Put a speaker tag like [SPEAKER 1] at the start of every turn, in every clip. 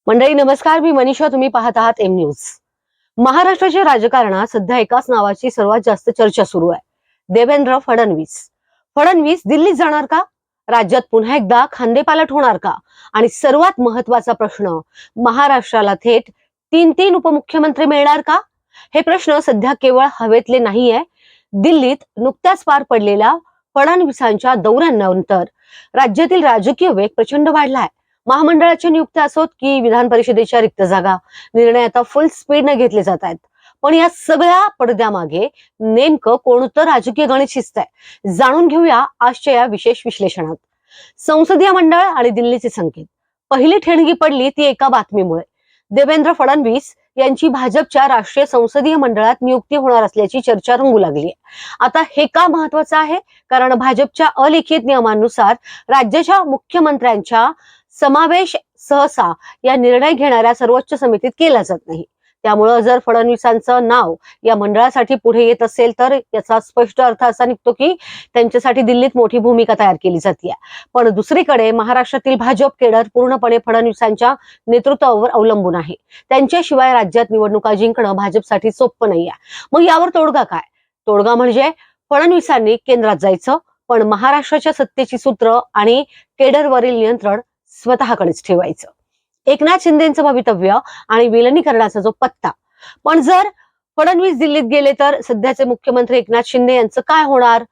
[SPEAKER 1] मंडळी नमस्कार, मी मनीषा, तुम्ही पाहत आहात एम न्यूज। महाराष्ट्राच्या राजकारणात सध्या एकाच नावाची सर्वात जास्त चर्चा सुरू आहे, देवेंद्र फडणवीस। फडणवीस दिल्लीत जाणार का? राज्यात पुन्हा एकदा खांदेपालट होणार का? आणि सर्वात महत्त्वाचा प्रश्न, महाराष्ट्राला थेट 3 उपमुख्यमंत्री मिळणार का? हे प्रश्न सध्या केवळ हवेतले नाहीये। दिल्लीत नुकत्याच पार पडलेल्या फडणवीसांच्या दौऱ्यानंतर राज्यातील राजकीय वेग प्रचंड वाढलाय। महामंडळाच्या नियुक्त्या असोत की विधान परिषदेच्या रिक्त जागा, निर्णय आता फुल स्पीडने घेतले जात आहेत। पण या सगळ्या पडद्यामागे नेमकं कोणतं राजकीय गणित शिजतंय, जाणून घेऊया आजच्या या विशेष विश्लेषणात। संसदीय मंडळ आणि दिल्लीचे संकेत। पहिली ठिणगी पडली ती एका बातमीमुळे। देवेंद्र फडणवीस यांची भाजपच्या राष्ट्रीय संसदीय मंडळात नियुक्ती होणार असल्याची चर्चा रंगू लागली आहे। आता हे का महत्वाचं आहे? कारण भाजपच्या अलिखित नियमांनुसार राज्याच्या मुख्यमंत्र्यांच्या समावेश सहसा या निर्णय घेणाऱ्या सर्वोच्च समितीत केला जात नाही। त्यामुळे जर फडणवीसांचं नाव या मंडळासाठी पुढे येत असेल तर याचा स्पष्ट अर्थ असा निघतो की त्यांच्यासाठी दिल्लीत मोठी भूमिका तयार केली जाते। पण दुसरीकडे महाराष्ट्रातील भाजप केडर पूर्णपणे फडणवीसांच्या नेतृत्वावर अवलंबून आहे। त्यांच्याशिवाय राज्यात निवडणुका जिंकणं भाजपसाठी सोपं नाहीये। मग यावर तोडगा काय? तोडगा म्हणजे फडणवीसांनी केंद्रात जायचं, पण महाराष्ट्राच्या सत्तेची सूत्र आणि केडरवरील नियंत्रण स्वतःकडेच ठेवायचं। एकनाथ शिंदेंचं भवितव्य आणि विलिनीकरणाचा जो पत्ता। पण जर फडणवीस दिल्लीत गेले तर सध्याचे मुख्यमंत्री एकनाथ शिंदे यांचं काय होणार?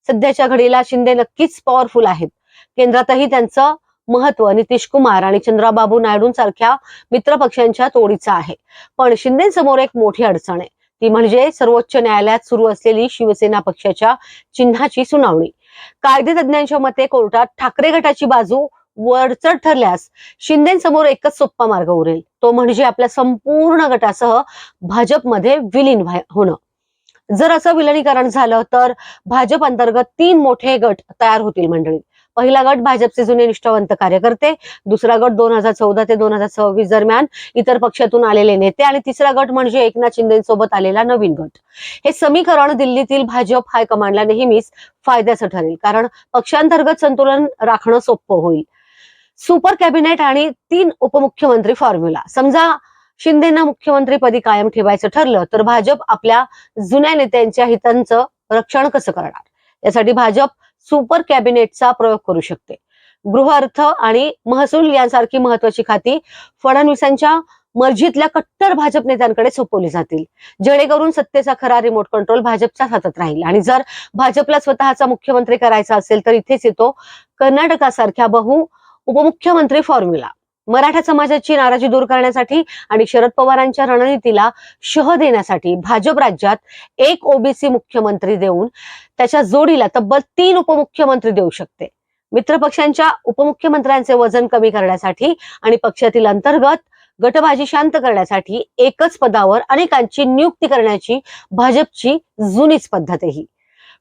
[SPEAKER 1] सध्याच्या घडीला शिंदे नक्कीच पॉवरफुल आहेत। केंद्रातही त्यांचं महत्व नितीश कुमार आणि चंद्राबाबू नायडूंसारख्या मित्रपक्षांच्या तोडीचं आहे। पण शिंदेंसमोर एक मोठी अडचण आहे, ती म्हणजे सर्वोच्च न्यायालयात सुरू असलेली शिवसेना पक्षाच्या चिन्हाची सुनावणी। कायदेतज्ञांच्या मते कोर्टात ठाकरे गटाची बाजू वरचढ ठरल्यास शिंदेंसमोर एकच सोपा मार्ग उरेल, तो म्हणजे आपल्या संपूर्ण गटासह भाजपमध्ये विलीन होणं। जर असं विलिनीकरण झालं तर भाजप अंतर्गत 3 मोठे गट तयार होतील मंडळी। पहिला गट भाजपचे जुने निष्ठावंत कार्यकर्ते, दुसरा गट 2014 ते 2026 दरम्यान इतर पक्षातून आलेले नेते आणि तिसरा गट म्हणजे एकनाथ शिंदेसोबत आलेला नवीन गट। हे समीकरण दिल्लीतील भाजप हायकमांडला नेहमीच फायद्याचं ठरेल, कारण पक्षांतर्गत संतुलन राखणं सोपं होईल। सुपर कॅबिनेट आणि 3 उपमुख्यमंत्री फॉर्म्युला। समजा शिंदेना मुख्यमंत्रीपदी कायम ठेवायचं ठरलं तर भाजप आपल्या जुन्या नेत्यांच्या हितांचं रक्षण कसं करणार? यासाठी भाजप सुपर कॅबिनेटचा प्रयोग करू शकते। गृह, अर्थ आणि महसूल यांसारखी महत्वाची खाती फडणवीसांच्या मर्जीतल्या कट्टर भाजप नेत्यांकडे सोपवली जातील, जेणेकरून सत्तेचा खरा रिमोट कंट्रोल भाजपच्या हातात राहील। आणि जर भाजपला स्वतःचा मुख्यमंत्री करायचा असेल तर इथेच येतो कर्नाटकासारख्या उपमुख्यमंत्री फॉर्म्युला। मराठा समाजाची नाराजी दूर करण्यासाठी आणि शरद पवारांच्या रणनीतीला शह देण्यासाठी भाजप राज्यात एक ओबीसी मुख्यमंत्री देऊन त्याच्या जोडीला तब्बल 3 उपमुख्यमंत्री देऊ शकते। मित्रपक्षांच्या उपमुख्यमंत्र्यांचे वजन कमी करण्यासाठी आणि पक्षातील अंतर्गत गटबाजी शांत करण्यासाठी एकच पदावर अनेकांची नियुक्ती करण्याची भाजपची जुनीच पद्धत आहे।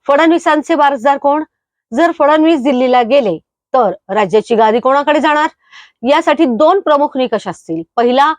[SPEAKER 1] फडणवीसांचे वारसदार कोण? जर फडणवीस दिल्लीला गेले तर राज्याची गादी कोणाकडे जाणार? यासाठी 2 प्रमुख निकष असतील। पहिला,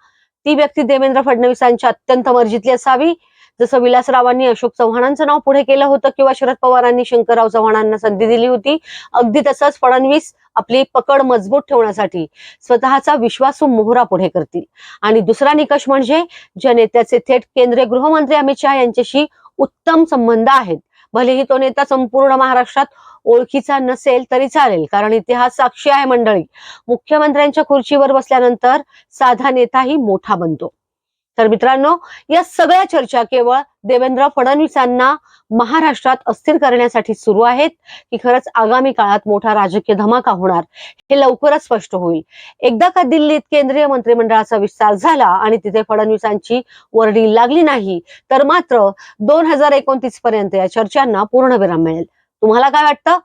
[SPEAKER 1] ती व्यक्ती देवेंद्र फडणवीसांच्या अत्यंत मर्जीतली असावी, जसं विलासरावांनी अशोक चव्हाणांचं नाव पुढे केलं होतं किंवा शरद पवारांनी शंकरराव चव्हाणांना संधी दिली होती। अगदी तसंच फडणवीस आपली पकड मजबूत ठेवण्यासाठी स्वतःचा विश्वासू मोहरा पुढे करतील। आणि दुसरा निकष म्हणजे ज्या नेत्याचे थेट केंद्रीय गृहमंत्री अमित शहा यांच्याशी उत्तम संबंध आहेत, भलेही तो नेता संपूर्ण महाराष्ट्रात ओळखीचा नसेल तरी चालेल, कारण इतिहास साक्षी आहे मंडळी, मुख्यमंत्र्यांच्या खुर्चीवर बसल्यानंतर साधा नेताही मोठा बनतो। तर मित्रांनो, या सगळ्या चर्चा केवळ देवेंद्र फडणवीसांना महाराष्ट्रात अस्थिर करण्यासाठी सुरू आहेत की खरंच आगामी काळात मोठा राजकीय धमाका होणार, हे लवकरच स्पष्ट होईल। एकदा का दिल्लीत केंद्रीय मंत्रिमंडळाचा विस्तार झाला आणि तिथे फडणवीसांची वर्णी लागली नाही तर मात्र 2029 पर्यंत या चर्चांना पूर्णविराम मिळेल। तुम्हाला काय वाटतं?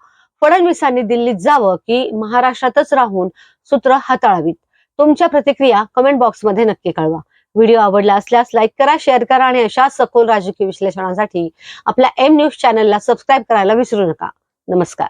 [SPEAKER 1] फडणवीसांनी दिल्लीत जावं की महाराष्ट्रातच राहून सूत्र हाताळावीत? तुमच्या प्रतिक्रिया कमेंट बॉक्समध्ये नक्की कळवा। व्हिडिओ आवडला असल्यास लाईक करा, शेअर करा आणि अशा सखोल राजकीय विश्लेषणासाठी आपल्या एम न्यूज चॅनलला सबस्क्राईब करायला विसरू नका। नमस्कार।